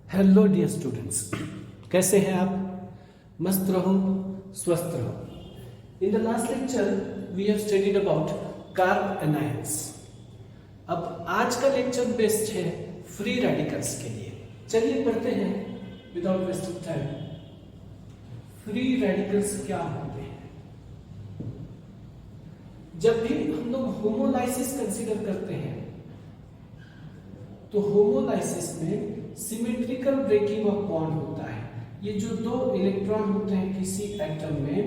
Hello dear students, कैसे हैं आप? मस्त रहो, स्वस्थ रहो। In the last lecture we have studied about carbanions. अब आज का लेक्चर बेस्ट है फ्री रेडिकल्स के लिए। चलिए पढ़ते हैं without wasting time. Free radicals क्या होते हैं? जब भी हम लोग होमोलाइसिस कंसीडर करते हैं तो होमोलाइसिस में सिमेट्रिकल ब्रेकिंग ऑफ बॉन्ड होता है। ये जो दो इलेक्ट्रॉन होते हैं किसी एटम में,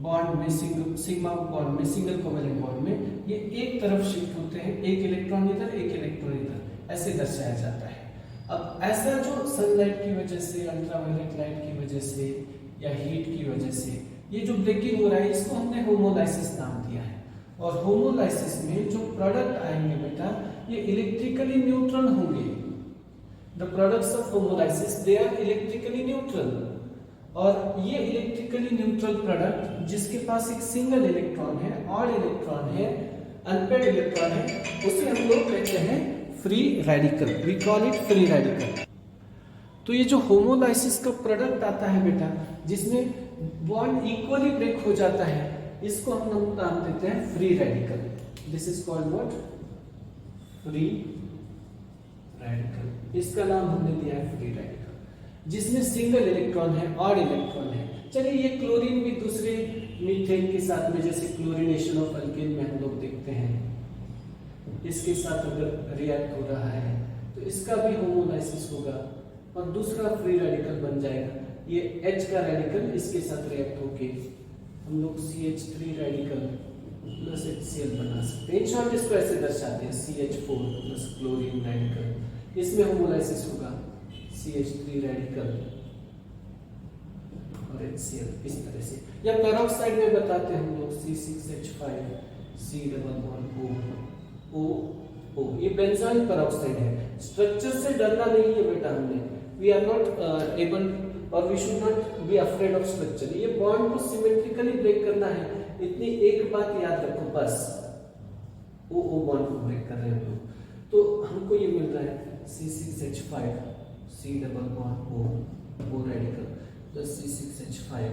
बॉन्ड में, सिग्मा बॉन्ड में, सिंगल कोवेलेंट बॉन्ड में, ये एक तरफ शिफ्ट होते हैं, एक इलेक्ट्रॉन इधर, एक इलेक्ट्रॉन इधर, ऐसे दर्शाया जाता है। अब ऐसा जो सनलाइट की वजह से, अल्ट्रावायलेट लाइट की वजह से या हीट की वजह से ये जो ब्रेकिंग हो रहा है, इसको हमने होमोलाइसिस नाम दिया है। और होमोलाइसिस में जो प्रोडक्ट आएंगे बेटा, ये इलेक्ट्रिकली न्यूट्रल होंगे। The products of homolysis they are electrically neutral। और ये इलेक्ट्रिकली न्यूट्रल प्रोडक्ट जिसके पास एक सिंगल इलेक्ट्रॉन है, ऑड इलेक्ट्रॉन है, अनपेयर्ड इलेक्ट्रॉन है, उसे हम लोग कहते हैं free radical. We call it free radical. तो ये जो होमोलाइसिस का प्रोडक्ट आता है बेटा, जिसमें बॉन्ड इक्वली ब्रेक हो जाता है, इसको हम लोग नाम देते हैं free radical. This is called what? Free radical. इसका नाम हमने दिया है फ्री रेडिकल, जिसमें सिंगल इलेक्ट्रॉन है, ऑड इलेक्ट्रॉन है। चलिए ये क्लोरीन भी दूसरे मीथेन के साथ में, जैसे क्लोरीनेशन ऑफ अल्केन में हम लोग देखते हैं, इसके साथ अगर रिएक्ट हो रहा है तो इसका भी होमोलाइसिस होगा और दूसरा फ्री रेडिकल बन जाएगा। ये H का रेडिकल इसके साथ रिएक्ट होके हम लोग CH3 रेडिकल प्लस HCl बना सकते हैं। इन शॉर्ट इसको ऐसे दर्शाते हैं CH4 प्लस क्लोरीन रेडिकल। इसमें होमोलाइसिस होगा CH3 रेडिकल और HCl, इस तरह से। या पेरोक्साइड में बताते हैं हम लोग C6H5 C double bond O। ये बेंजोइल पेरोक्साइड है। स्ट्रक्चर से डरना नहीं है बेटा हमने। वी आर नॉट एबल और we should not be afraid of structure. ये बॉन्ड को सिमेट्रिकली ब्रेक करना है, इतनी एक बात याद रखो बस। O बॉन्ड को ब्रेक कर रहे हैं हम लोग, तो हमको ये मिल रहा है C6H5 C double bond O radical plus C6H5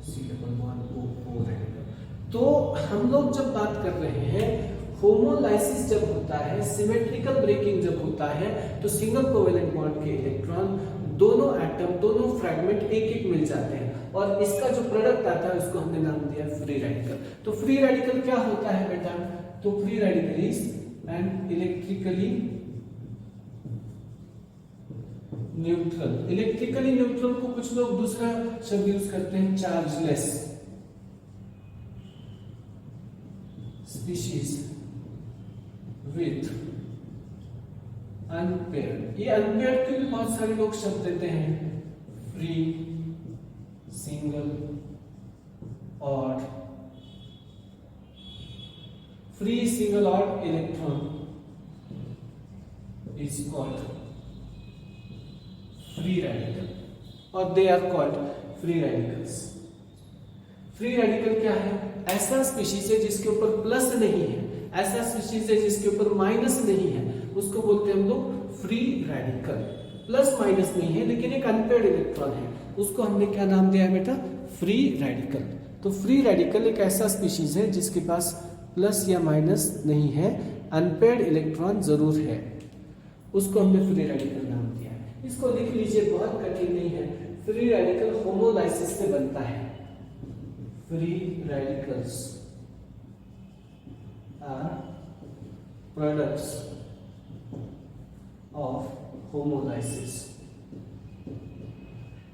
C double bond O radical. तो हम लोग जब बात कर रहे हैं होमोलाइसिस जब होता है, सिमेट्रिकल ब्रेकिंग जब होता है, तो सिंगल कोवेलेंट बॉन्ड के इलेक्ट्रॉन दोनों एटम, दोनों फ्रैगमेंट एक एक मिल जाते हैं और इसका जो प्रोडक्ट आता है उसको हमने नाम दिया फ्री रेडिकल। तो फ्री रेडिकल क्या होता है बेटा? तो free radical is an electrically neutral. Electrically neutral को कुछ लोग दूसरा शब्द यूज करते हैं, चार्जलेस स्पीशीज विथ अनपेयर्ड। ये अनपेयर्ड के भी बहुत सारे लोग शब्द देते हैं, free, single, odd. Free single odd electron is called free radical और they are called free radicals. Free radical क्या है? ऐसा स्पीशीज है जिसके ऊपर प्लस नहीं है, ऐसा स्पीशीज है जिसके ऊपर माइनस नहीं है, उसको बोलते हैं हम लोग फ्री रेडिकल। प्लस माइनस नहीं है लेकिन एक अनपेयर्ड इलेक्ट्रॉन है, उसको हमने क्या नाम दिया है बेटा? Free radical. तो फ्री रेडिकल एक ऐसा स्पीशीज है जिसके पास प्लस या माइनस नहीं है, अनपेयर्ड इलेक्ट्रॉन जरूर है, उसको हमने फ्री रेडिकल नाम दिया है। इसको लिख लीजिए, बहुत कठिन नहीं है। फ्री रेडिकल होमोलाइसिस से बनता है। Free radicals are products of homolysis.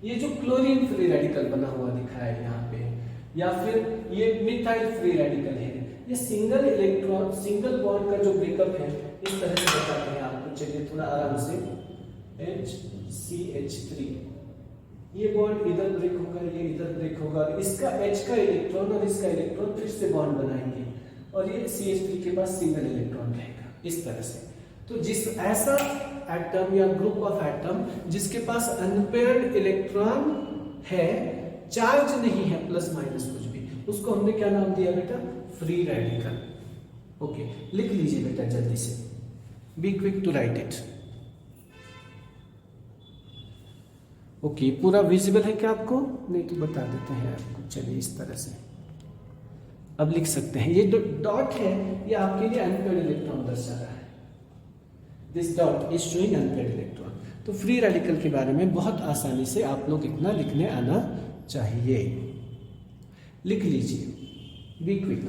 ये जो क्लोरीन फ्री रेडिकल बना हुआ दिखा है यहाँ पे, या फिर ये मिथाइल फ्री रेडिकल है, ये सिंगल इलेक्ट्रॉन, सिंगल बॉन्ड का जो ब्रेकअप है इस तरह से बताते हैं आपको। चलिए थोड़ा आराम से। HCH3, ये बॉन्ड इधर ब्रेक होगा, ये इधर ब्रेक होगा, इसका H का इलेक्ट्रॉन और इसका इलेक्ट्रॉन फिर से बॉन्ड बनाएंगे और ये CH3 के पास सिंगल इलेक्ट्रॉन रहेगा, इस तरह से। तो जिस ऐसा एटम या ग्रुप ऑफ एटम जिसके पास अनपेयर्ड इलेक्ट्रॉन है, चार्ज नहीं है प्लस माइनस कुछ भी, उसको हमने क्या नाम दिया बेटा? Free radical. ओके, लिख लीजिए बेटा जल्दी से, be quick to write it. Okay, पूरा विजिबल है क्या आपको? नहीं तो बता देते हैं आपको। चलिए इस तरह से अब लिख सकते हैं। ये जो डॉट है ये आपके लिए अनपेयर्ड इलेक्ट्रॉन दर्शा रहा है। This dot is showing unpaired electron. तो फ्री रेडिकल के बारे में बहुत आसानी से आप लोग इतना लिखने आना चाहिए। लिख लीजिए, बी क्विक।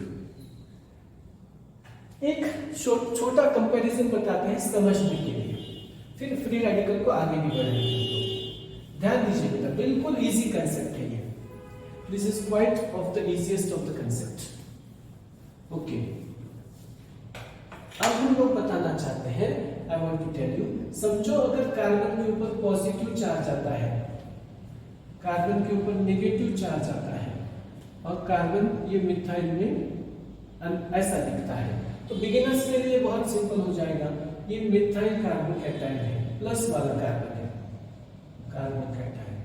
एक छोटा कंपैरिजन बताते हैं समझने के लिए, फिर फ्री रेडिकल को आगे भी बढ़ाएंगे। ध्यान दीजिए बेटा, बिल्कुल इजी कंसेप्ट है ये। This is quite of the easiest of the concept. Okay, अब हम लोग बताना चाहते हैं, I want to tell you, समझो अगर कार्बन के ऊपर पॉजिटिव चार्ज आता है, कार्बन के ऊपर नेगेटिव चार्ज आता है, और कार्बन ये मिथाइल में ऐसा दिखता है, तो बिगिनर्स के लिए बहुत सिंपल हो जाएगा। ये मिथाइल कार्बन कैटायन है, प्लस वाला कार्बन है, कार्बन कैटायन।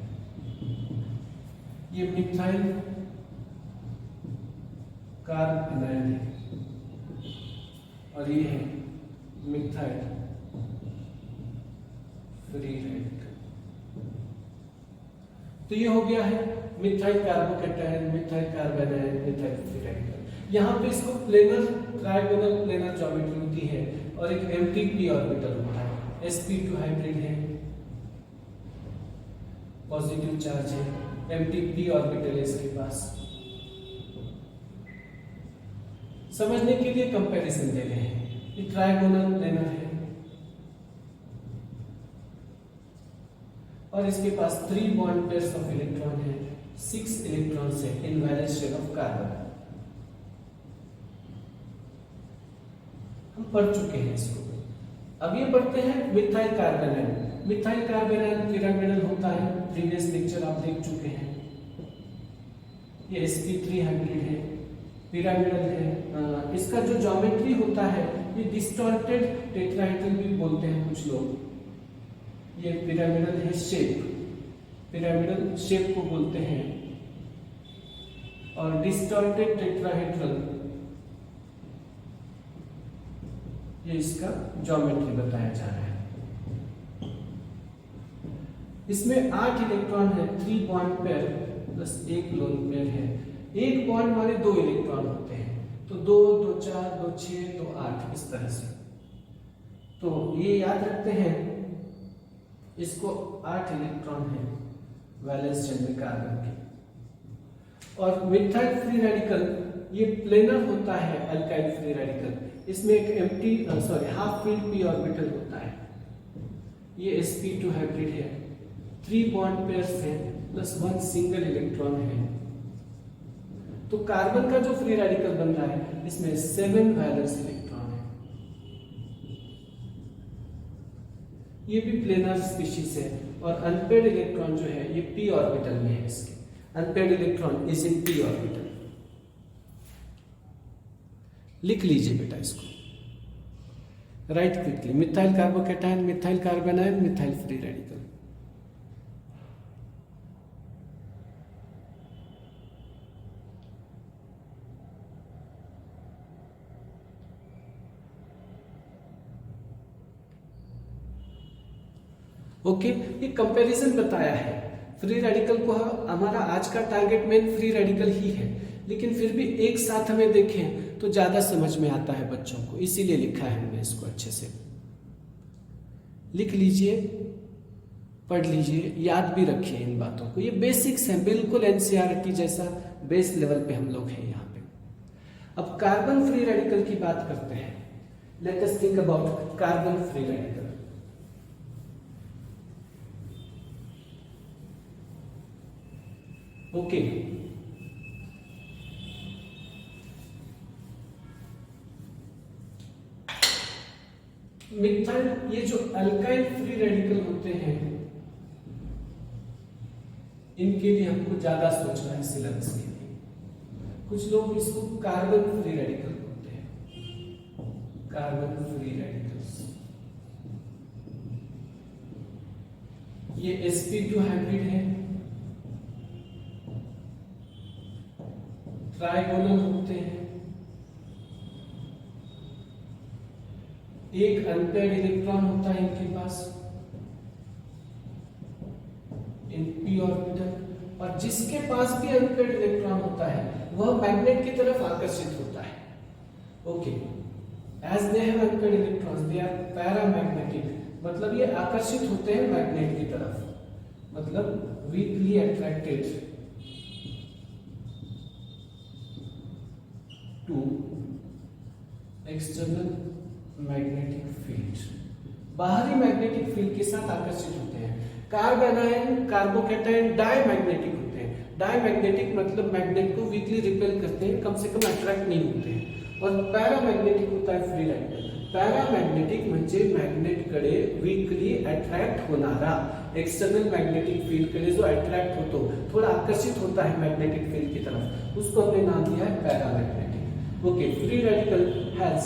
ये मिथाइल कार्बन है, और ये है मिथाइल फ्री रेडिकल। तो ये हो गया है methyl carbocation, methyl carbonyl, methyl free radical. यहाँ पे इसको प्लेनर ट्राइगोनल प्लेनर ज्योमेट्री होती है, और एक एम्प्टी पी ऑर्बिटल होता है, sp2 हाइब्रिड है, पॉजिटिव चार्ज है, एम्प्टी पी ऑर्बिटल है इसके पास। समझने के लिए कंपैरिजन दे रहे हैं। ये ट्राइगोनल प्लेनर है, और इसके पास 3 बॉन्ड पेयर्स ऑफ इलेक्ट्रॉन है, 6 इलेक्ट्रॉन्स है in valence shell of carbon. हम पढ़ चुके हैं इसको। अब ये पढ़ते हैं methyl carbonyl. Methyl carbonyl pyramidal होता है, प्रीवियस लेक्चर आप देख चुके हैं। ये sp3 हाइब्रिड है, पिरामिडल है। इसका जो ज्योमेट्री होता है ये डिस्टॉर्टेड टेट्राहेड्रल भी बोलते हैं कुछ लोग। ये पिरामिडल है शेप, पिरामिडल शेप को बोलते हैं, और डिस्टॉर्टेड टेट्राहेड्रल ये इसका ज्योमेट्री बताया जा रहा है। इसमें 8 इलेक्ट्रॉन है, 3 bond pair plus 1 lone pair है। एक बॉन्ड वाले 2 इलेक्ट्रॉन होते हैं, तो 2, 2, 4, 2, 6, 2, 8 इस तरह से। तो ये याद रखते हैं, इसको 8 इलेक्ट्रॉन है वैलेंस शेल में कार्बन के। और मिथाइल फ्री रेडिकल ये प्लेनर होता है अल्काइल फ्री रेडिकल। इसमें एक empty half filled P orbital होता है। ये sp2 हाइब्रिड है, 3 बॉन्ड पेयर्स हैं प्लस 1 सिंगल इलेक्ट्रॉन है। तो कार्बन का जो फ्री रेडिकल बन रहा है इसमें 7 वैलेंस इलेक्ट्रॉन है। ये भी प्लेनर स्पीशीज है, और अनपेयर्ड इलेक्ट्रॉन जो है ये p ऑर्बिटल में है। इसके unpaired electron is in p orbital. लिख लीजिए बेटा इसको, right quickly. Methyl carbocation, methyl carbonyl, methyl free radical. Okay, ये कंपैरिजन बताया है। फ्री रेडिकल को हमारा आज का टारगेट मेन फ्री रेडिकल ही है, लेकिन फिर भी एक साथ हमें देखें तो ज्यादा समझ में आता है बच्चों को, इसीलिए लिखा है हमने इसको। अच्छे से लिख लीजिए, पढ़ लीजिए, याद भी रखिए इन बातों को। ये बेसिक्स हैं, बिल्कुल एनसीईआरटी जैसा बेस लेवल पे हम लोग हैं यहाँ पे। अब कार्बन फ्री रेडिकल की बात करते हैं। Let us think about carbon free radical. Okay, methyl, ये जो अल्काइल फ्री रेडिकल होते हैं इनके लिए हमको ज्यादा सोचना है सिलेबस के लिए। कुछ लोग इसको कार्बन फ्री रेडिकल बोलते हैं, कार्बन फ्री रेडिकल्स। ये sp2 हाइब्रिड है, ट्राइगोनल होते हैं, एक अनपेयर्ड इलेक्ट्रॉन होता है इनके पास, इन p ऑर्बिटल, और जिसके पास भी अनपेड इलेक्ट्रॉन होता है वह मैग्नेट की तरफ आकर्षित होता है। Okay, as they have unpaired electrons they are paramagnetic, मतलब ये आकर्षित होते हैं मैग्नेट की तरफ, मतलब weakly attracted to external magnetic field, बाहरी मैग्नेटिक फील्ड के साथ आकर्षित होते हैं। कार्बन आयन, कार्बोकैटायन डायमैग्नेटिक होते हैं। डायमैग्नेटिक मतलब मैग्नेट को वीकली रिपेल करते हैं, कम से कम अट्रैक्ट नहीं होते हैं। और पैरामैग्नेटिक होता है फ्री रेडिकल। पैरामैग्नेटिक म्हणजे मैग्नेट कडे वीकली अट्रॅक्ट होणारा, एक्सटर्नल मैग्नेटिक फील्ड कडे जो अट्रैक्ट होतो, थोड़ा आकर्षित होता है मैग्नेटिक फील्ड की तरफ, उसको हमने नाम दिया है paramagnetic. Okay, free radical has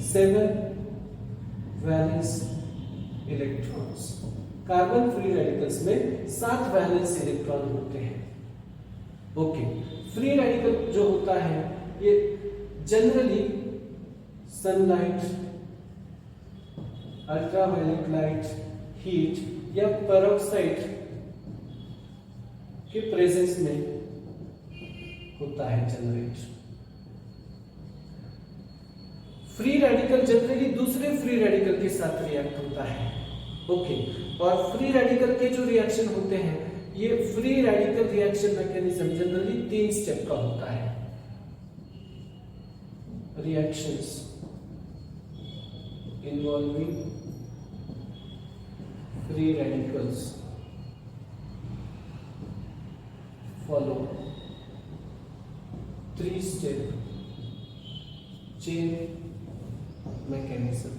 7 valence electrons. Carbon free radicals में 7 वैलेंस इलेक्ट्रॉन होते हैं। ओके, फ्री रेडिकल जो होता है ये generally sunlight, ultraviolet light, heat या पेरोक्साइड के प्रेजेंस में होता है जनरेट। फ्री रेडिकल जनरली दूसरे फ्री रेडिकल के साथ रिएक्ट होता है। ओके, और फ्री रेडिकल के जो रिएक्शन होते हैं, ये free radical reaction mechanism generally 3 step का होता है। Reactions involving free radicals follow 3 step chain mechanism.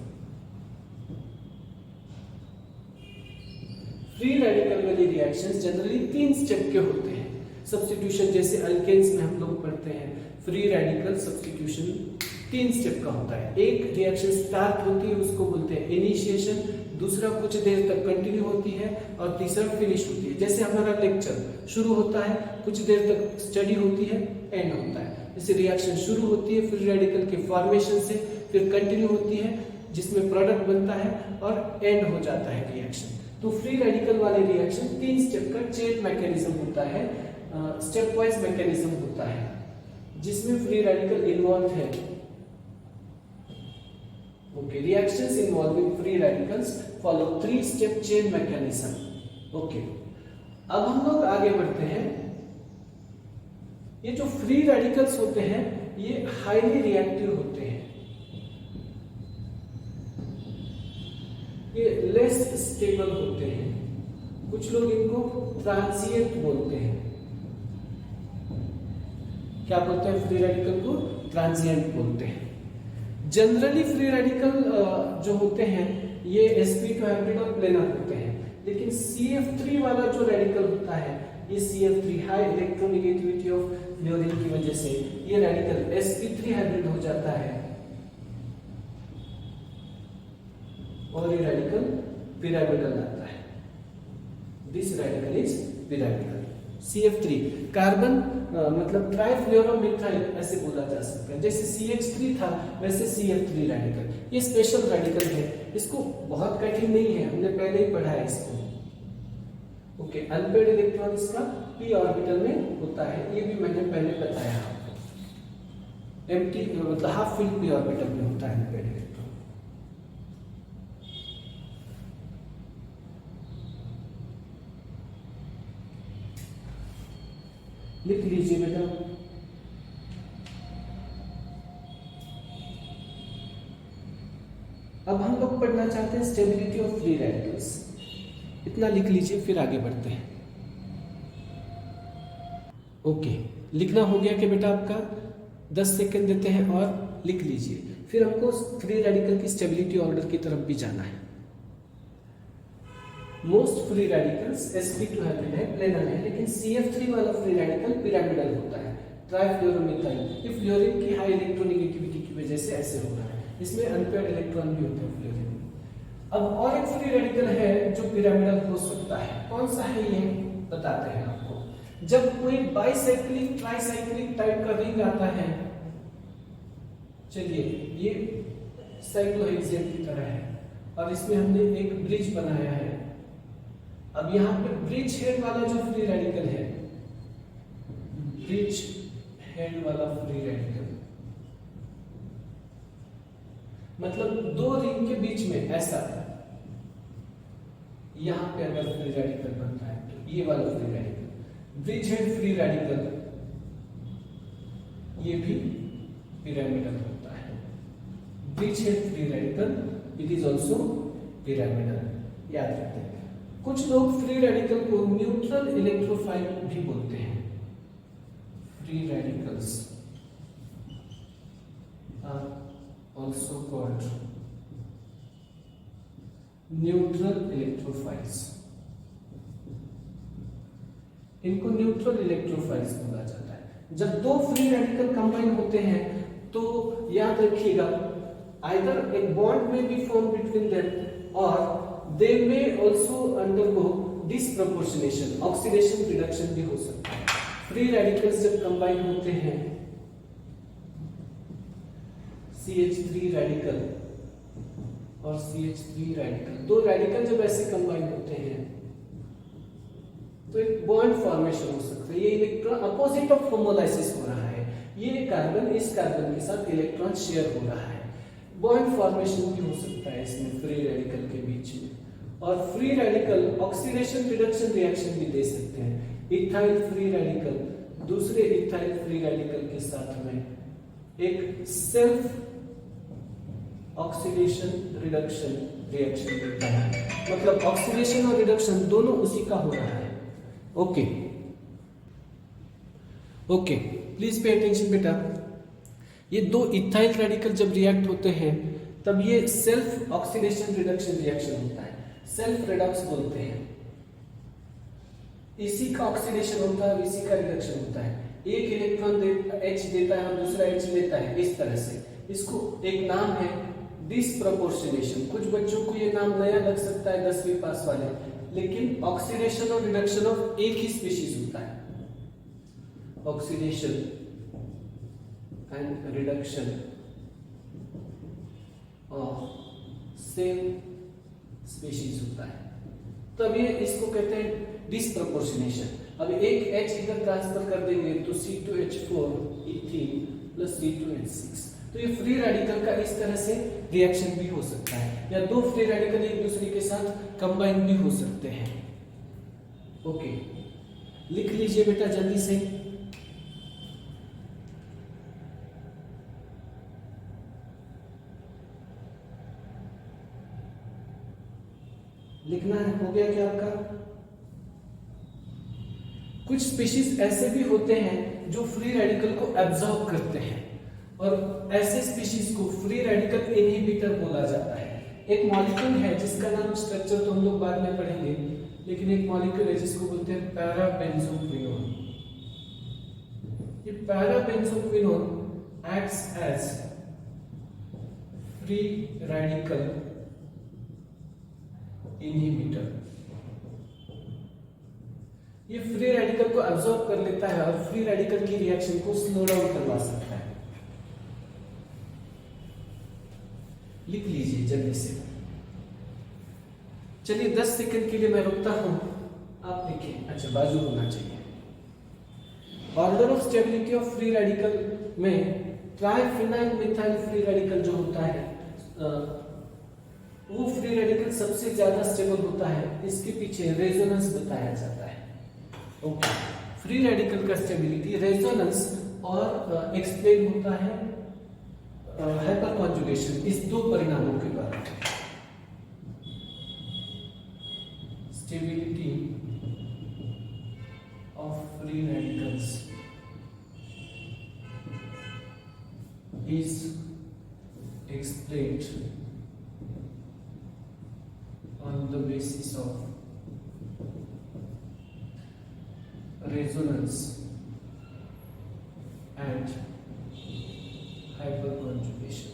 Free radical वाली रिएक्शंस जनरली 3 स्टेप के होते हैं। सब्स्टिट्यूशन जैसे अल्केन्स में हम लोग पढ़ते हैं, फ्री रेडिकल सब्स्टिट्यूशन 3 स्टेप का होता है। एक रिएक्शन स्टार्ट होती है, उसको बोलते हैं इनिशिएशन, दूसरा कुछ देर तक कंटिन्यू होती है, और तीसरा फिनिश होती है। जैसे हमारा लेक्चर शुरू होता है, कुछ देर तक स्टडी होती है, एंड होता है। जैसे रिएक्शन शुरू होती है फ्री रेडिकल के फॉर्मेशन से, फिर कंटिन्यू होती है जिसमें प्रोडक्ट बनता है, और एंड हो जाता है रिएक्शन। तो फ्री रेडिकल वाले रिएक्शन 3 स्टेप का चेन मैकेनिज्म होता है, स्टेप वाइज मैकेनिज्म होता है, जिसमें फ्री रेडिकल इन्वॉल्व है। Okay, reactions involving free radicals follow 3 step chain mechanism. Okay, अब हम लोग आगे बढ़ते हैं। ये जो फ्री रेडिकल्स होते हैं ये हाईली रिएक्टिव होते हैं, ये लेस स्टेबल होते हैं। कुछ लोग इनको ट्रांजिएंट बोलते हैं। क्या बोलते हैं? फ्री रेडिकल को ट्रांजिएंट बोलते हैं। जनरली फ्री रेडिकल जो होते हैं ये sp2 और प्लेनर होते हैं, लेकिन CF3 वाला जो रेडिकल होता है, ये CF3 high electronegativity of fluorine की वजह से ये रेडिकल sp3 हो जाता है, और ये रेडिकल पिरामिडल आता है। This radical is pyramidal. CF3 carbon मतलब ट्राइफ्लोरोमिथाइल ऐसे बोला जा सकता है। जैसे CH3 था वैसे CF3 रेडिकल, ये स्पेशल रेडिकल है, इसको बहुत कठिन नहीं है, हमने पहले ही पढ़ा है इसको। ओके, अनपेड इलेक्ट्रॉन इसका p ऑर्बिटल में होता है, ये भी मैंने पहले बताया आपको। एम्प्टी मतलब हाफ फिल p ऑर्बिटल में होता है अनपेड इलेक्ट्रॉन। लिख लीजिए बेटा। अब हम लोग पढ़ना चाहते हैं स्टेबिलिटी ऑफ फ्री रेडिकल्स। इतना लिख लीजिए, फिर आगे बढ़ते हैं। ओके, लिखना हो गया कि बेटा आपका? 10 सेकंड देते हैं और लिख लीजिए, फिर हमको फ्री रेडिकल की स्टेबिलिटी ऑर्डर की तरफ भी जाना है। मोस्ट फ्री रेडिकल्स sp2 है, प्लेनर है, लेकिन CF3 वाला फ्री रेडिकल पिरामिडल होता है, ट्राइफ्लोरोमिथाइल। ये फ्लोरीन की हाई इलेक्ट्रोनेगेटिविटी की वजह से ऐसे हो रहा है, इसमें अनपेयर्ड इलेक्ट्रॉन भी होते हैं फ्लोरीन में। अब और एक फ्री रेडिकल है जो पिरामिडल हो सकता है, कौन सा है ये बताते हैं आपको। जब कोई बाइसाइक्लिक ट्राइसाइक्लिक टाइप का रिंग आता है, चलिए ये साइक्लोहेक्सेन की तरह है, और इसमें हमने एक ब्रिज बनाया है अब यहाँ पे ब्रिज हेड वाला जो फ्री रेडिकल है, ब्रिज हेड वाला फ्री रेडिकल, मतलब दो रिंग के बीच में ऐसा यहां पे अगर फ्री रेडिकल बनता है तो ये वाला free radical bridge head free radical, ये भी पिरामिडल होता है। Bridge head free radical it is also pyramidal, याद रखते हैं। कुछ लोग फ्री रेडिकल को न्यूट्रल इलेक्ट्रोफाइल भी बोलते हैं। Free radicals are also called neutral electrophiles, इनको न्यूट्रल इलेक्ट्रोफाइल्स बोला जाता है। जब दो फ्री रेडिकल कंबाइन होते हैं तो याद रखिएगा, आइदर एक बॉन्ड में बी फॉर्म बिटवीन देम और दे में also undergo disproportionation, oxidation reduction भी हो सकता है। फ्री रेडिकल्स जब कंबाइन होते हैं CH3 रेडिकल और CH3 रेडिकल, दो रेडिकल जब ऐसे कंबाइन होते हैं तो एक बॉन्ड फॉर्मेशन हो सकता है। ये इलेक्ट्रॉन अपोजिट ऑफ होमोलाइसिस हो रहा है, ये कार्बन इस कार्बन के साथ इलेक्ट्रॉन शेयर हो रहा है, बॉन्ड फॉर्मेशन भी हो सकता है इसमें फ्री रेडिकल के बीच में। और free radical oxidation reduction reaction भी दे सकते हैं। इथाइल फ्री रेडिकल दूसरे इथाइल फ्री रेडिकल के साथ में एक सेल्फ ऑक्सीडेशन रिडक्शन रिएक्शन देता है, मतलब ऑक्सीडेशन और रिडक्शन दोनों उसी का हो रहा है। Okay okay, please pay attention बेटा। ये दो इथाइल रेडिकल जब रिएक्ट होते हैं तब ये सेल्फ ऑक्सीडेशन रिडक्शन रिएक्शन होता है, सेल्फ रिडक्स बोलते हैं। इसी का ऑक्सीडेशन होता है, इसी का रिडक्शन होता है। एक इलेक्ट्रॉन H देता है और दूसरा H लेता है, इस तरह से। इसको एक नाम है डिसप्रपोर्शनेशन। कुछ बच्चों को ये नाम नया लग सकता है 10वीं पास वाले, लेकिन ऑक्सीडेशन और रिडक्शन ऑफ एक ही स्पीशीज होता है। Oxidation and reduction of same species होता है, तब ये इसको कहते हैं डिसप्रपोर्शनेशन। अब एक H इधर ट्रांसफर कर देंगे तो C2H4 इथीन प्लस C2H6, तो ये फ्री रेडिकल का इस तरह से रिएक्शन भी हो सकता है, या दो फ्री रेडिकल एक दूसरे के साथ कंबाइन भी हो सकते हैं। ओके, लिख लीजिए बेटा जल्दी से। लिखना है, हो गया क्या आपका? कुछ स्पीशीज ऐसे भी होते हैं जो फ्री रेडिकल को एब्जॉर्ब करते हैं, और ऐसे स्पीशीज को फ्री रेडिकल इनहिबिटर बोला जाता है। एक मॉलिक्यूल है जिसका नाम, स्ट्रक्चर तो हम लोग बाद में पढ़ेंगे, लेकिन एक मॉलिक्यूल है जिसको बोलते हैं पैराबेंजोक्विनोन। ये parabenzoquinone acts as free radical inhibitor. ये फ्री रेडिकल को एब्जॉर्ब कर लेता है और फ्री रेडिकल की रिएक्शन को स्लो डाउन करवा सकता है। लिख लीजिए जल्दी से। चलिए 10 सेकंड के लिए मैं रुकता हूं, आप लिखिए। अच्छा, बाजू होना चाहिए। Order of stability of free radical में ट्राइफिनाइल मिथाइल फ्री रेडिकल जो होता है, वो फ्री रेडिकल सबसे ज्यादा स्टेबल होता है। इसके पीछे रेजोनेंस बताया जाता है। ओके, फ्री रेडिकल का स्टेबिलिटी रेजोनेंस और एक्सप्लेन होता है हाइपर कॉन्जुगेशन, इस दो परिणामों के द्वारा। Stability of free radicals is explained on the basis of resonance and hyperconjugation।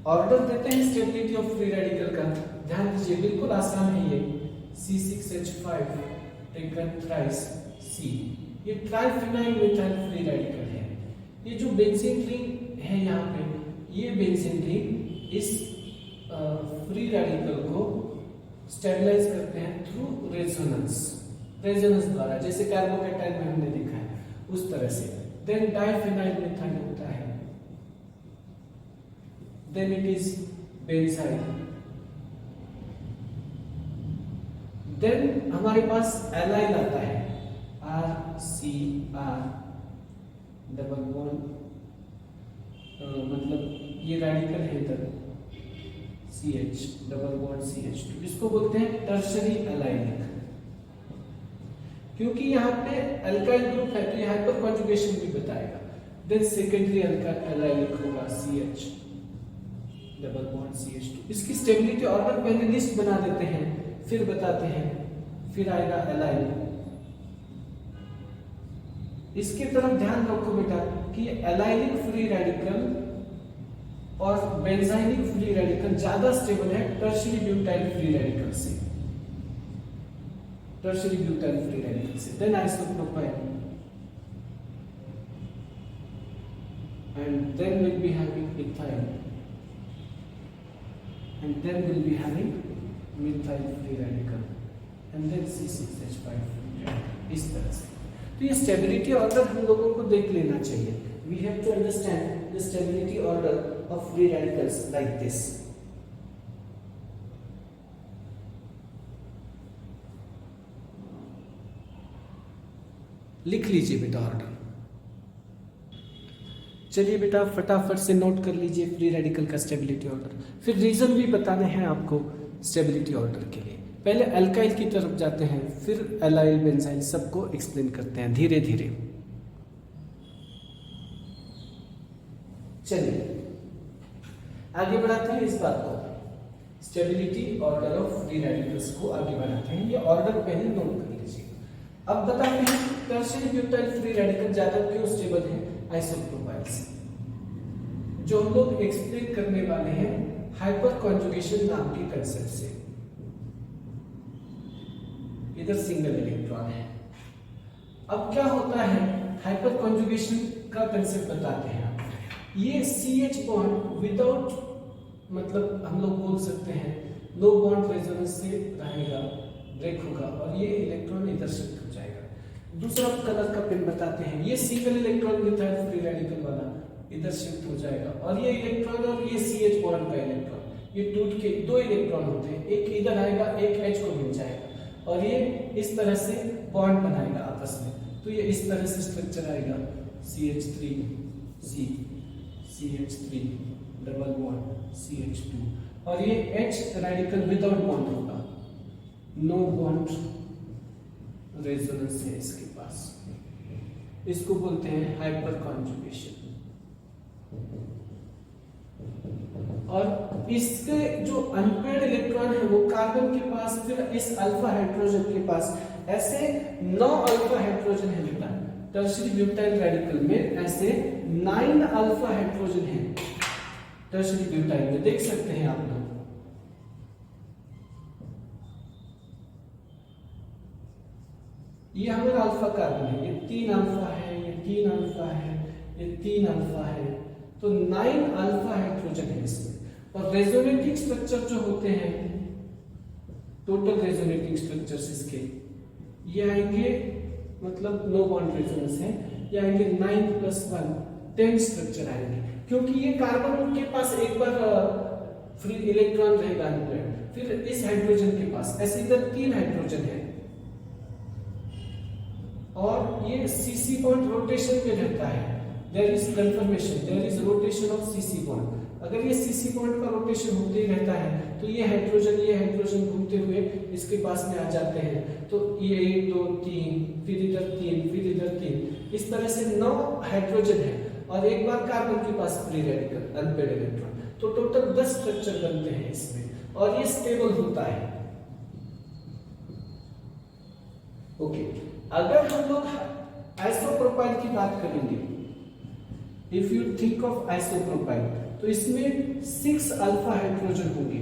Order देते हैं स्टेबिलिटी ऑफ फ्री रेडिकल का, ध्यान दीजिए, बिल्कुल आसान है ये। C6H5 टेकन थ्राइस C, ये ट्राइफिनाइल मिथाइल फ्री रेडिकल है। ये जो बेंजीन रिंग है यहाँ पे, ये बेंजीन रिंग इस फ्री रेडिकल को स्टेबलाइज करते हैं थ्रू रेजोनेंस, रेजोनेंस द्वारा, जैसे कार्बोकैटायन में हमने देखा है उस तरह से। देन डाइफेनाइल मिथाइल होता है, then it is benzyl. Then हमारे पास एलाइल आता है, RCR डबल बॉन्ड, मतलब ये रेडिकल है इधर, CH डबल बॉन्ड CH2, इसको बोलते हैं टर्शरी एलाइलिक, क्योंकि यहाँ पे अल्काइल ग्रुप है तो ये हाइपर कॉन्जुगेशन भी बताएगा। देन सेकेंडरी एलाइलिक होगा CH डबल बॉन्ड CH2। इसकी स्टेबिलिटी ऑर्डर पहले लिस्ट बना देते हैं, फिर बताते हैं, फिर आएगा एलाइल। इसकी तरफ ध्यान रखो बेटा कि एलाइलिक फ्री रेडिकल और बेंजाइलिक फ्री रेडिकल ज्यादा स्टेबल है टर्शरी ब्यूटाइल फ्री रेडिकल से, टर्शरी ब्यूटाइल फ्री रेडिकल से। Then isopropyl and then we'll be having ethyl and then we'll be having methyl free radical and then C6H5 free radical, इस तरह से। तो ये stability order हम लोगों को देख लेना चाहिए। We have to understand the stability order of free radicals like this. लिख लीजिए बेटा ऑर्डर। चलिए बेटा फटाफट से नोट कर लीजिए फ्री रेडिकल का स्टेबिलिटी ऑर्डर, फिर रीजन भी बताने हैं आपको स्टेबिलिटी ऑर्डर के लिए। पहले अल्काइल की तरफ जाते हैं, फिर एलाइल बेंजाइल, सबको एक्सप्लेन करते हैं धीरे धीरे। चलिए आगे बढ़ाते हैं इस बात को, stability order of free radicals को आगे बढ़ाते हैं। ये ऑर्डर पहले नोट कर लीजिए। अब बताते हैं टर्शियरी ब्यूटाइल फ्री रेडिकल ज्यादा क्यों स्टेबल है आइसोप्रोपाइल से, जो हम लोग एक्सप्लेन करने वाले हैं हाइपर कॉन्जुगेशन नाम के कंसेप्ट से। इधर सिंगल इलेक्ट्रॉन है। अब क्या होता है, हाइपर कॉन्जुगेशन का कंसेप्ट बताते हैं। ये CH बॉन्ड विदाउट, मतलब हम लोग बोल सकते हैं नो बॉन्ड रेजोनेंस से रहेगा, ब्रेक होगा और ये इलेक्ट्रॉन इधर शिफ्ट हो जाएगा। दूसरा कलर का पेन बताते हैं, ये single electron methyl free radical वाला इधर शिफ्ट हो जाएगा और ये इलेक्ट्रॉन और ये CH बॉन्ड का इलेक्ट्रॉन ये टूट के दो इलेक्ट्रॉन होते हैं, एक इधर आएगा एक H को मिल जाएगा और ये इस तरह से बॉन्ड बनाएगा आपस में। तो ये इस तरह से स्ट्रक्चर आएगा CH3C CH3 double bond CH2 और ये H रेडिकल विदाउट बॉन्ड होगा, नो बॉन्ड रेजोनेंस है इसके पास, इसको बोलते हैं हाइपर कॉन्जुगेशन। और इसके जो अनपेयर्ड इलेक्ट्रॉन है वो कार्बन के पास, फिर इस अल्फा हाइड्रोजन के पास ऐसे 9 अल्फा हाइड्रोजन है बेटा। टर्शियरी ब्यूटाइल रेडिकल में ऐसे 9 अल्फा हाइड्रोजन है टर्शियरी ब्यूटाइल में, देख सकते हैं आप लोग। ये हमारा अल्फा कार्बन है, ये 3 अल्फा है, ये 3 अल्फा है, ये 3 अल्फा है, तो 9 अल्फा हाइड्रोजन है इसमें। और रेजोनेटिंग स्ट्रक्चर जो होते हैं, टोटल रेजोनेटिंग स्ट्रक्चर्स इसके ये आएंगे, मतलब नो बॉन्ड रेजोनेंस है, ये आएंगे 9 + 1 10 स्ट्रक्चर आएंगे, क्योंकि ये कार्बन के पास एक बार फ्री इलेक्ट्रॉन रहेगा अनपेयर्ड, फिर इस हाइड्रोजन के पास ऐसे इधर 3 हाइड्रोजन है और ये CC बॉन्ड रोटेशन में रहता है। There is conformation, there is rotation of CC bond. अगर ये CC बॉन्ड का रोटेशन होते ही रहता है तो ये हाइड्रोजन घूमते हुए इसके पास में आ जाते हैं, तो ये 1 2 3 फिर इधर 3 फिर इधर 3, इस तरह से 9 हाइड्रोजन है और एक बार कार्बन के पास फ्री रेडिकल अनपेयर्ड इलेक्ट्रॉन, तो टोटल 10 स्ट्रक्चर बनते हैं इसमें और ये स्टेबल होता है। ओके, अगर हम लोग आइसोप्रोपाइल की बात करेंगे, if you think of isopropyl, तो इसमें 6 अल्फा हाइड्रोजन होंगे,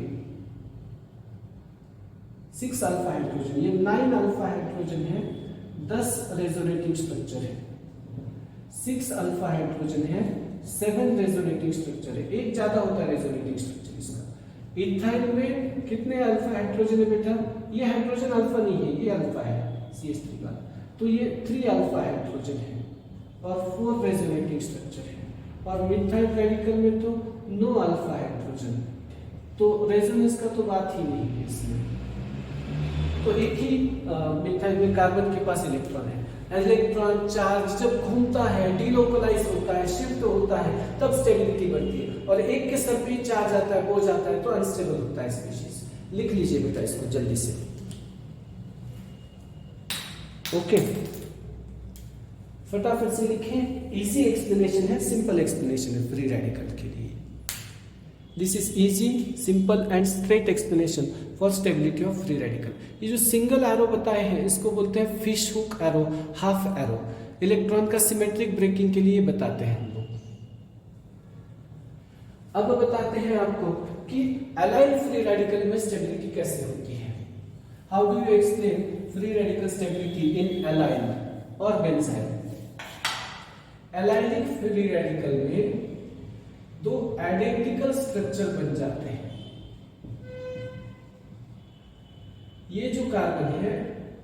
6 अल्फा हाइड्रोजन, ये 9 अल्फा हाइड्रोजन है, 10 रेजोनेटिंग स्ट्रक्चर है, 6 अल्फा हाइड्रोजन है, 7 रेजोनेटिंग स्ट्रक्चर है, एक ज्यादा होता है रेजोनेटिंग स्ट्रक्चर इसका, इथाइल में कितने अल्फा हाइड्रोजन है बेटा? ये हाइड्रोजन अल्फा नहीं है, ये अल्फा है CH3 का, तो ये 3 अल्फा हाइड्रोजन है और 4 रेजोनेटिंग स्ट्रक्चर है। और मिथाइल रेडिकल में तो 9 अल्फा हाइड्रोजन, तो रेजोनेंस का तो बात ही नहीं है इसमें। तो एक ही मिथाइल में कार्बन के पास इलेक्ट्रॉन है। इलेक्ट्रॉन चार्ज जब घूमता है, डीलोकलाइज होता है, शिफ्ट होता है, तब स्टेबिलिटी बढ़ती है। और एक के सर पे चार्ज आता है, बोझ आता है, तो अनस्टेबल होता है स्पीशीज। लिख लीजिए बेटा इसको जल्दी से। ओके, फटाफट से लिखें। इजी एक्सप्लेनेशन है, सिंपल एक्सप्लेनेशन है फ्री रेडिकल के लिए। This is easy, simple and straight explanation for stability of free radical. ये जो सिंगल एरो बताए हैं इसको बोलते हैं fish hook arrow, half arrow. Electron का सिमेट्रिक ब्रेकिंग के लिए बताते हैं हम लोग। अब बताते हैं आपको कि अलाइन फ्री रेडिकल में स्टेबिलिटी कैसे होती है। How do you explain free radical stability in align और बेंजाइल। एलाइनिक फ्री रेडिकल में दो आइडेंटिकल स्ट्रक्चर बन जाते हैं। ये जो कार्बन है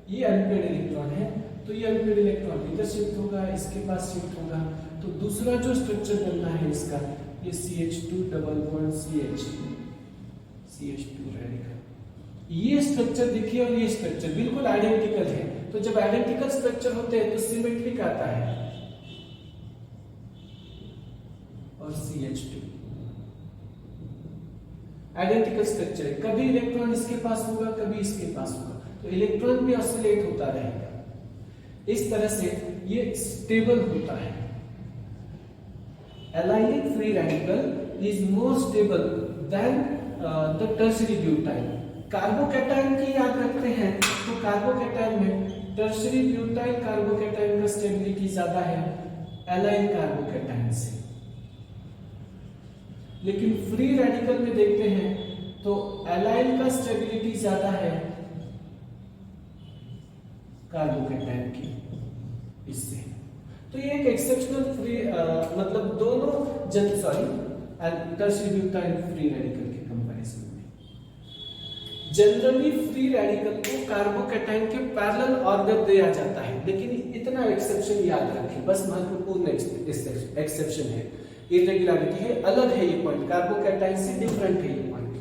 ये अनपेड इलेक्ट्रॉन है, तो ये अनपेड इलेक्ट्रॉन इधर शिफ्ट होगा, इसके पास शिफ्ट होगा, तो दूसरा जो स्ट्रक्चर बनना है इसका ये CH2 double bond CH2 radical. ये स्ट्रक्चर देखिए और ये स्ट्रक्चर बिल्कुल आइडेंटिकल है। तो जब आइडेंटिकल स्ट्रक्चर होते हैं तो सिमेट्रिक आता है और CH2 आइडेंटिकल स्ट्रक्चर है। कभी इलेक्ट्रॉन इसके पास होगा, कभी इसके पास होगा, तो इलेक्ट्रॉन भी ऑसिलेट होता रहेगा। इस तरह से ये स्टेबल होता है। Allylic free radical is more stable than the tertiary butyl. Carbocation की याद रखते हैं तो कार्बोकैटायन में टर्शियरी ब्यूटाइल कार्बोकैटायन का स्टेबिलिटी ज्यादा है एलाइन कार्बोकैटायन से। लेकिन फ्री रेडिकल में देखते हैं तो एलाइन का स्टेबिलिटी ज्यादा है कार्बोकैटायन की इससे। तो ये एक एक्सेप्शनल फ्री मतलब दोनों टर्शियरी ब्यूटाइल फ्री रेडिकल के कंपैरिजन में जनरली फ्री रेडिकल को कार्बोकैटायन के पैरेलल ऑर्डर दिया जाता है। लेकिन इतना एक्सेप्शन याद रखें, बस महत्वपूर्ण एक्सेप्शन है, इरेगुलरिटी है, अलग है ये पॉइंट, कार्बोकैटायन से डिफरेंट है ये पॉइंट।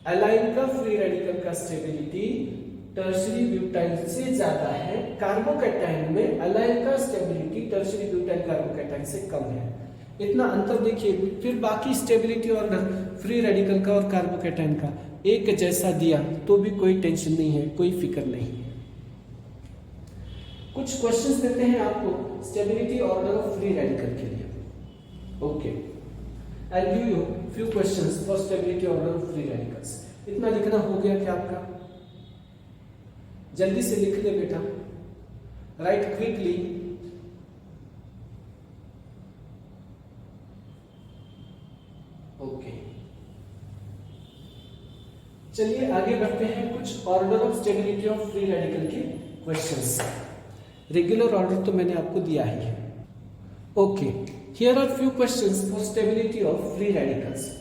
एलाइन का फ्री रेडिकल का स्टेबिलिटी टर्शियरी ब्यूटाइल से ज्यादा है, कार्बोकैटायन में एलाइन का स्टेबिलिटी टर्शियरी ब्यूटाइल कार्बोकैटायन से कम है। इतना अंतर देखिए। फिर बाकी स्टेबिलिटी ऑर्डर फ्री रेडिकल का और कार्बोकैटायन का एक जैसा दिया तो भी कोई टेंशन नहीं है, कोई फिक्र नहीं है। कुछ क्वेश्चंस देते हैं आपको stability order of free radical के लिए। Okay, I will give you few questions for stability order of free radicals. इतना लिखना हो गया क्या आपका? जल्दी से लिख ले बेटा, राइट क्विकली। ओके, चलिए आगे बढ़ते हैं। कुछ order of stability of free radical के क्वेश्चंस। रेगुलर ऑर्डर तो मैंने आपको दिया ही है। Okay, here are few questions for stability of free radicals.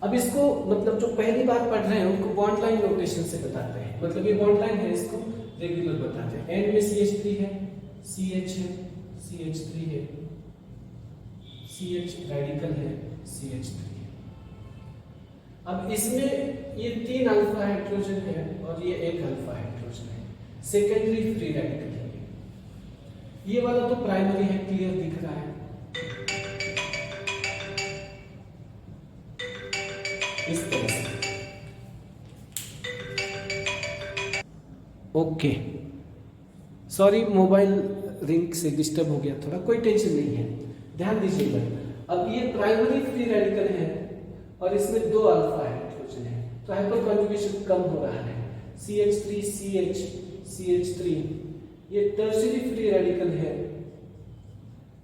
अब इसको मतलब जो पहली बार पढ़ रहे हैं उनको बॉन्ड लाइन नोटेशन से बताते हैं। मतलब ये बॉन्ड लाइन है, इसको रेगुलर बताते हैं। एंड में CH3 है, CH है, CH3 है, CH रेडिकल है, CH3 है। अब इसमें ये 3 अल्फा हाइड्रोजन है और ये 1 अल्फा हाइड्रोजन है, सेकेंडरी फ्री रेडिकल है। ये वाला तो प्राइमरी है, क्लियर दिख रहा है इस तरह से। ओके, सॉरी मोबाइल रिंग से डिस्टर्ब हो गया थोड़ा, कोई टेंशन नहीं है, ध्यान दीजिएगा। अब ये प्राइमरी फ्री रेडिकल है और इसमें 2 अल्फा हाइड्रोजन है, तो हाइपर कॉन्जुगेशन कम हो रहा है। CH3 CH CH3 ये टर्शियरी फ्री रेडिकल है,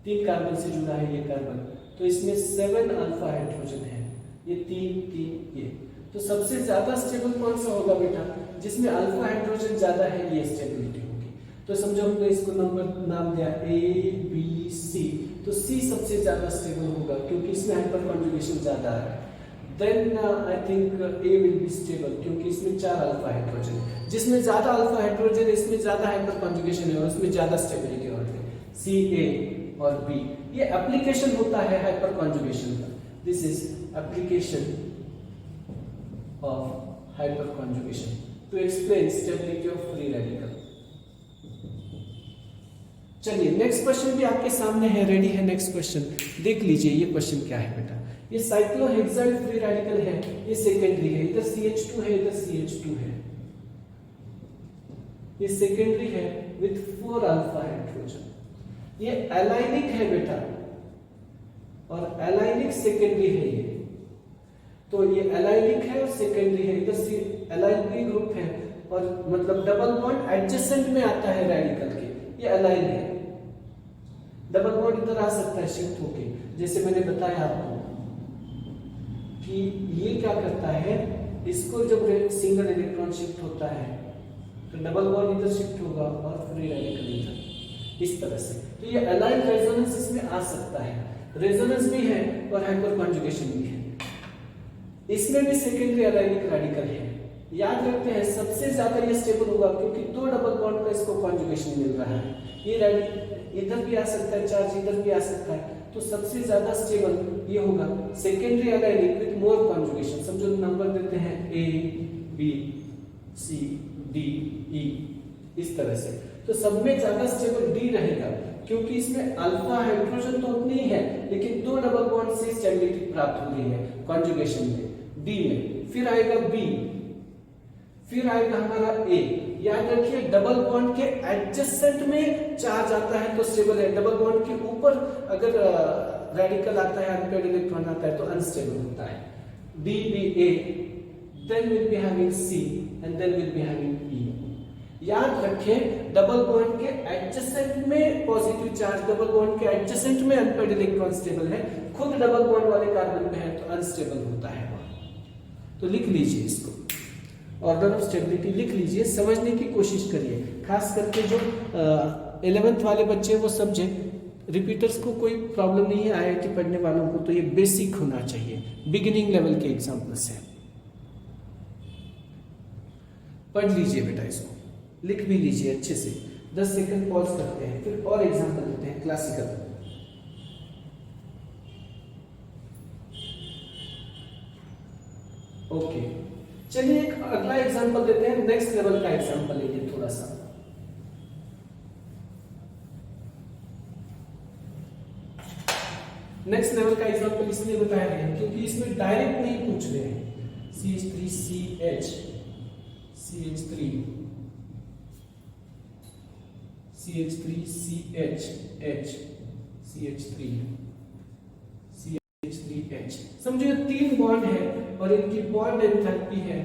3 कार्बन से जुड़ा है ये कार्बन, तो इसमें 7 अल्फा हाइड्रोजन है, ये 3 ये। तो सबसे ज्यादा स्टेबल कौन सा होगा बेटा? जिसमें अल्फा हाइड्रोजन ज्यादा है, ये स्टेबिलिटी होगी। तो समझो हमने इसको नंबर नाम दिया A B C, तो C सबसे ज्यादा स्टेबल होगा क्योंकि इसमें हाइपर कॉन्जुगेशन ज्यादा है। Then I think A will be stable, क्योंकि इसमें 4 अल्फा हाइड्रोजन, जिसमें ज्यादा अल्फा हाइड्रोजन है इसमें ज्यादा हाइपर कॉन्जुगेशन है और उसमें ज्यादा स्टेबिलिटी होती है, सी, ए और बी। ये एप्लीकेशन होता है हाइपर कॉन्जुगेशन का। This is application of hyperconjugation to explain stability of free radical. चलिए नेक्स्ट क्वेश्चन भी आपके सामने है, रेडी है नेक्स्ट क्वेश्चन, देख लीजिए ये क्वेश्चन क्या है बेटा। ये साइक्लोहेक्साइल फ्री रेडिकल है, ये सेकेंडरी है, इधर CH2 है, इधर CH2 है, ये सेकेंडरी है विथ 4 अल्फा हाइड्रोजन। ये एलाइनिक है बेटा, और एलाइनिक सेकेंडरी है ये, तो ये एलाइनिक है और सेकेंडरी है, इधर एलाइनिक ग्रुप है और मतलब डबल बॉन्ड एडजेसेंट में आता है रेडिकल के, ये एलाइन है। डबल बॉन्ड इधर आ सकता है शिफ्ट होके, जैसे मैंने बताया आपको कि ये क्या करता है, इसको जब सिंगल इलेक्ट्रॉन शिफ्ट होता है तो डबल बॉन्ड इधर शिफ्ट होगा और फ्री रेडिकल इधर, इस तरह से। तो ये अलाइन रेजोनेंस इसमें आ सकता है, रेजोनेंस भी है और हाइपर कॉन्जुगेशन भी है। इसमें भी सेकेंडरी अलाइनिक रेडिकल है। याद रखते हैं सबसे ज्यादा ये स्टेबल होगा क्योंकि 2 डबल बॉन्ड का इसको कॉन्जुगेशन मिल रहा है। ये इधर भी आ सकता है चार्ज, इधर भी आ सकता है, तो सबसे ज्यादा स्टेबल ये होगा सेकेंडरी अलाइनिक विद मोर कॉन्जुगेशन। समझो नंबर देते हैं A, B, C, D, E, इस तरह से, तो सब में ज्यादा स्टेबल D रहेगा क्योंकि इसमें अल्फा हाइड्रोजन तो उतनी ही है लेकिन 2 डबल बॉन्ड से स्टेबिलिटी प्राप्त हो रही है कॉन्जुगेशन में D में। फिर आएगा B, फिर आएगा हमारा A। याद रखिए डबल बॉन्ड के एडजेसेंट में चार्ज आता है तो स्टेबल है, डबल बॉन्ड के ऊपर अगर रेडिकल आता है, अनपेयर्ड इलेक्ट्रॉन आता है तो अनस्टेबल होता है। D, B, A, then we'll be having C and then we'll be having E। याद रखें डबल बॉन्ड के एडजेसेंट में पॉजिटिव चार्ज, डबल बॉन्ड के एडजेसेंट में अनपेयर्ड इलेक्ट्रॉन स्टेबल है, खुद डबल बॉन्ड वाले कार्बन में है तो अनस्टेबल होता है। तो लिख लीजिए इसको, ऑर्डर ऑफ स्टेबिलिटी लिख लीजिए, समझने की कोशिश करिए, खास करके जो 11th वाले बच्चे वो सब्जेक्ट रिपीटर्स को कोई प्रॉब्लम नहीं है, IIT पढ़ने वालों को तो ये बेसिक होना चाहिए, बिगिनिंग लेवल के एग्जाम्पल्स हैं। पढ़ लीजिए बेटा, इसको लिख भी लीजिए अच्छे से। 10 सेकंड पॉज करते हैं, फिर और एग्जाम्पल लेते हैं क्लासिकल। ओके चलिए एक अगला एग्जांपल देते हैं, नेक्स्ट लेवल का एग्जांपल है ये थोड़ा सा। नेक्स्ट लेवल का एग्जांपल इसलिए बताया गया क्योंकि इसमें डायरेक्ट नहीं पूछ रहे हैं। CH3CH, CH3, CH3CH, H, CH3, CH3H। समझो ये 3 बॉन्ड है और इनकी बॉन्ड एंथैल्पी है,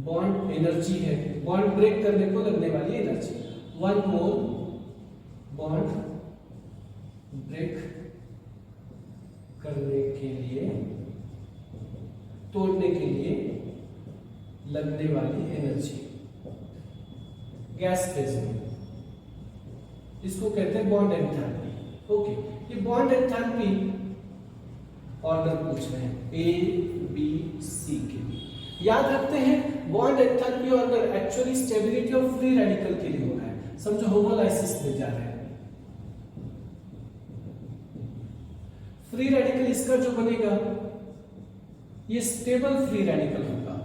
बॉन्ड एनर्जी है, बॉन्ड ब्रेक करने को लगने वाली एनर्जी। 1 मोल बॉन्ड ब्रेक करने के लिए, तोड़ने के लिए लगने वाली एनर्जी गैस फेज में, इसको कहते हैं बॉन्ड एंथैल्पी। ओके, ये बॉन्ड एंथैल्पी ऑर्डर पूछ रहे हैं A, B, C के लिए। याद रखते हैं bond enthalpy order actually stability of free radical के लिए हो रहा है। समझो होमोलाइसिस में जा रहे हैं, फ्री रेडिकल इसका जो बनेगा ये स्टेबल फ्री रेडिकल होगा,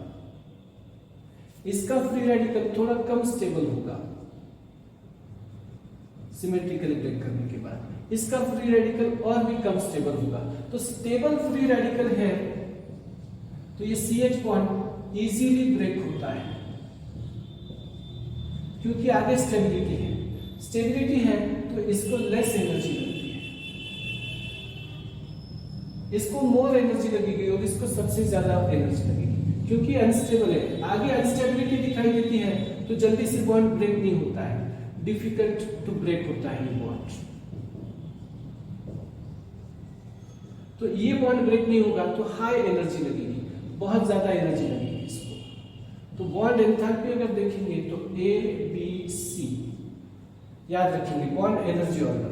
इसका फ्री रेडिकल थोड़ा कम स्टेबल होगा सिमेट्रिकली ब्रेक करने के बाद, इसका फ्री रेडिकल और भी कम स्टेबल होगा। तो स्टेबल फ्री रेडिकल है तो ये CH बॉन्ड इजीली ब्रेक होता है क्योंकि आगे स्टेबिलिटी है, स्टेबिलिटी है तो इसको लेस एनर्जी लगती है, इसको मोर एनर्जी लगेगी और इसको सबसे ज्यादा एनर्जी लगेगी क्योंकि अनस्टेबल है। आगे अनस्टेबिलिटी दिखाई देती है तो जल्दी से बॉन्ड ब्रेक नहीं होता है, डिफिकल्ट टू ब्रेक होता है ये बॉन्ड। तो ये बॉन्ड ब्रेक नहीं होगा तो हाई एनर्जी लगेगी, बहुत ज्यादा एनर्जी लगेगी इसको। तो बॉन्ड एंथैल्पी अगर देखेंगे तो A, B, C याद रखेंगे, बॉन्ड एनर्जी ऑर्डर,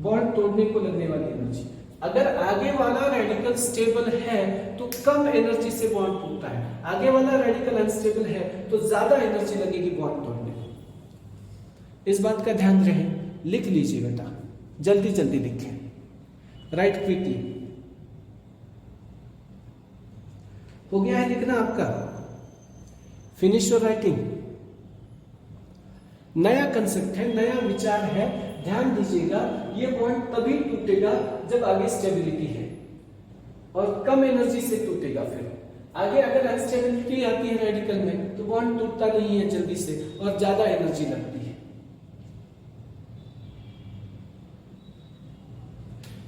बॉन्ड तोड़ने को लगने वाली एनर्जी। अगर आगे वाला रेडिकल स्टेबल है तो कम एनर्जी से बॉन्ड टूटता है, आगे वाला रेडिकल अनस्टेबल है तो ज्यादा एनर्जी लगेगी बॉन्ड तोड़ने में। इस बात का ध्यान रहे, लिख लीजिए बेटा, जल्दी जल्दी लिखें, राइट क्विकली। हो गया है लिखना आपका? Finish your writing. नया कंसेप्ट है, नया विचार है, ध्यान दीजिएगा। ये बॉन्ड तभी टूटेगा जब आगे स्टेबिलिटी है और कम एनर्जी से टूटेगा। फिर आगे अगर अनस्टेबिलिटी आती है रेडिकल में तो बॉन्ड टूटता नहीं है जल्दी से और ज्यादा एनर्जी लगती है।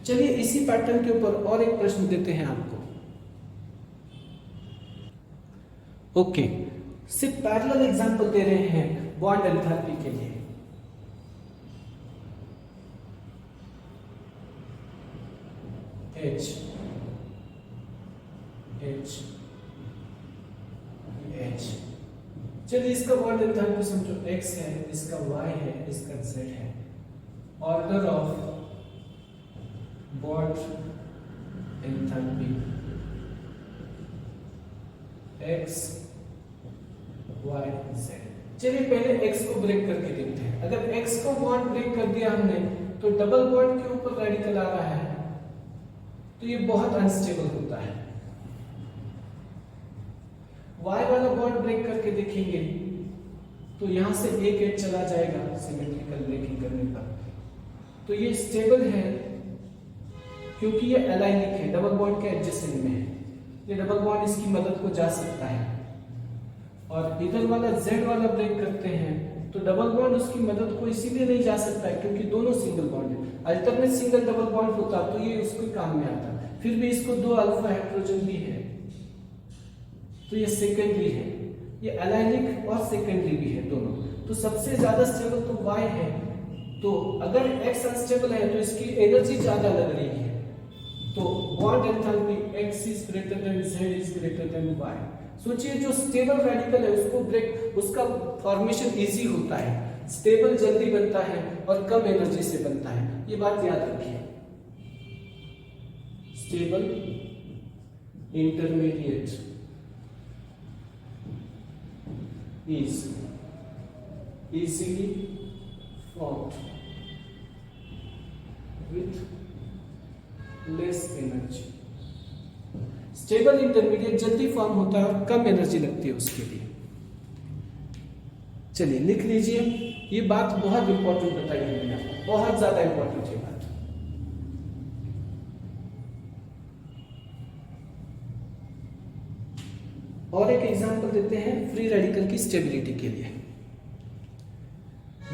चलिए इसी पैटर्न के ऊपर और एक प्रश्न देते हैं आपको। ओके, सिर्फ पैरेलल एग्जांपल दे रहे हैं बॉन्ड एंथैल्पी के लिए। H H H, चलिए इसका बॉन्ड एंथैल्पी समझो, X है, इसका Y है, इसका Z है। Order of bond enthalpy X Y Z। चलिए पहले X को ब्रेक करके देखते हैं। अगर X को बॉन्ड ब्रेक कर दिया हमने तो डबल बॉन्ड के ऊपर रेडिकल आ रहा है तो ये बहुत अनस्टेबल होता है। Y वाला बॉन्ड ब्रेक करके देखेंगे तो यहां से एक एज चला जाएगा सिमेट्रिकल ब्रेकिंग करने पर, तो ये स्टेबल है क्योंकि ये एलाइनिक है, डबल बॉन्ड के एडजेसेंट में है। ये डबल बॉन्ड इसकी मदद को जा सकता है। और इधर वाला Z वाला ब्रेक करते हैं तो डबल बॉन्ड उसकी मदद को इसीलिए नहीं जा सकता है क्योंकि दोनों सिंगल बॉन्ड है। अल्टरनेट सिंगल डबल बॉन्ड होता तो ये उसके काम में आता। फिर भी इसको दो अल्फा हाइड्रोजन भी है तो ये सेकेंडरी है, ये एलाइनिक और सेकेंडरी भी है दोनों। तो सबसे ज्यादा स्टेबल तो Y है। तो अगर X अनस्टेबल है तो इसकी एनर्जी ज्यादा लग रही है, तो bond enthalpy X is greater than Z is greater than Y। सोचिए जो स्टेबल रेडिकल है उसको ब्रेक, उसका फॉर्मेशन इजी होता है, स्टेबल जल्दी बनता है और कम एनर्जी से बनता है। ये बात याद रखिए। Stable intermediate is easily formed with less energy। Stable intermediate जल्दी फॉर्म होता है और कम एनर्जी लगती है उसके लिए। चलिए लिख लीजिए, ये बात बहुत इंपॉर्टेंट बताई है मैंने आपको, बहुत ज्यादा इंपॉर्टेंट है बात। और एक एग्जांपल देते हैं फ्री रेडिकल की स्टेबिलिटी के लिए।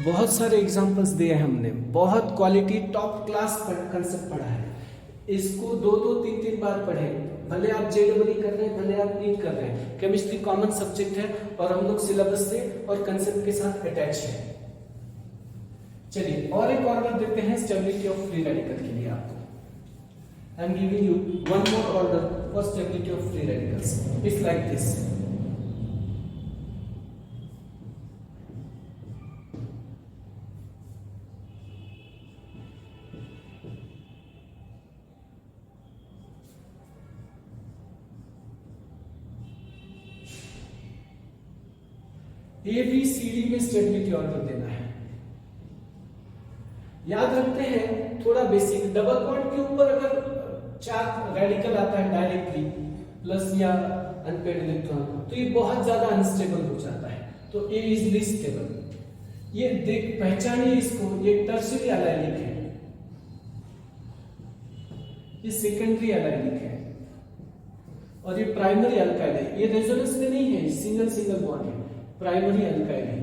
बहुत सारे एग्जांपल्स दिए हैं हमने, बहुत क्वालिटी टॉप क्लास कंसेप्ट पढ़ा है। इसको दो दो तीन तीन बार पढ़े, भले आप JEE कर रहे हैं, भले आप नीट कर रहे हैं। केमिस्ट्री कॉमन सब्जेक्ट है और हम लोग सिलेबस से और कंसेप्ट के साथ अटैच है। चलिए और एक ऑर्डर देते हैं स्टेबिलिटी ऑफ फ्री रेडिकल के लिए आपको। I am giving you one more order for stability of free radicals. It's like this. ABCD में स्टेबिलिटी ऑर्डर देना है। याद रखते हैं थोड़ा बेसिक, डबल बॉन्ड के ऊपर अगर चार्ज रेडिकल आता है डायरेक्टली प्लस या अनपेड इलेक्ट्रॉन तो ये बहुत ज्यादा अनस्टेबल हो जाता है, तो A इज लीस्ट स्टेबल। ये देख पहचानिए इसको, ये टर्शियरी एलाइनिक है, ये सेकेंडरी एलाइनिक है और ये प्राइमरी अल्काइल है। ये रेजोनेंस में नहीं है, सिंगल सिंगल बॉन्ड है, प्राइमरी अल्काइल है।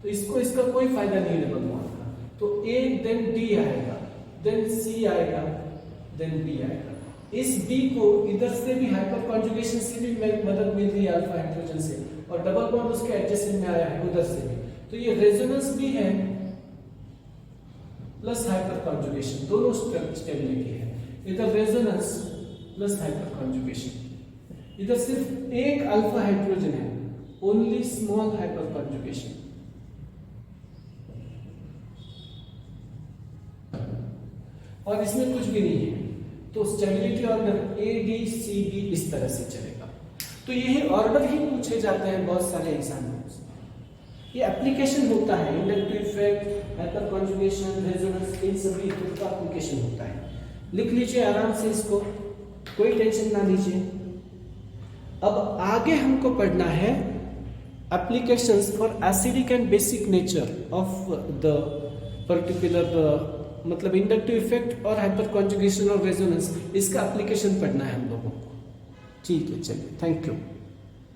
तो इसको इसका कोई फायदा नहीं है डबल बॉन्ड का। तो A देन D आएगा, देन C आएगा, देन B आएगा। इस B को इधर से भी हाइपर कॉन्जुगेशन से भी मदद मिल रही है अल्फा हाइड्रोजन से, और डबल बॉन्ड उसके एडजेसेंट में आया है उधर से भी, तो ये रेजोनेंस भी है प्लस हाइपर कॉन्जुगेशन, दोनों स्टेबिलिटी है। इधर रेजोनेंस प्लस हाइपर कॉन्जुगेशन, इधर सिर्फ एक अल्फा हाइड्रोजन है, ओनली स्मॉल हाइपर कॉन्जुगेशन। और इसमें कुछ भी नहीं है, तो stability order A D C B इस तरह से चलेगा। तो यही ऑर्डर ही पूछे जाते हैं बहुत सारे एग्जाम में। ये एप्लीकेशन होता है, inductive effect, hyper conjugation, resonance, इन सभी का एप्लीकेशन होता है। लिख लीजिए आराम से इसको, कोई टेंशन ना लीजिए। अब आगे हमको पढ़ना है applications for acidic and basic nature of the particular मतलब इंडक्टिव इफेक्ट और हाइपर कॉन्जुगेशन और रेजोनेंस, इसका एप्लीकेशन पढ़ना है हम लोगों को। ठीक है, चलिए, थैंक यू।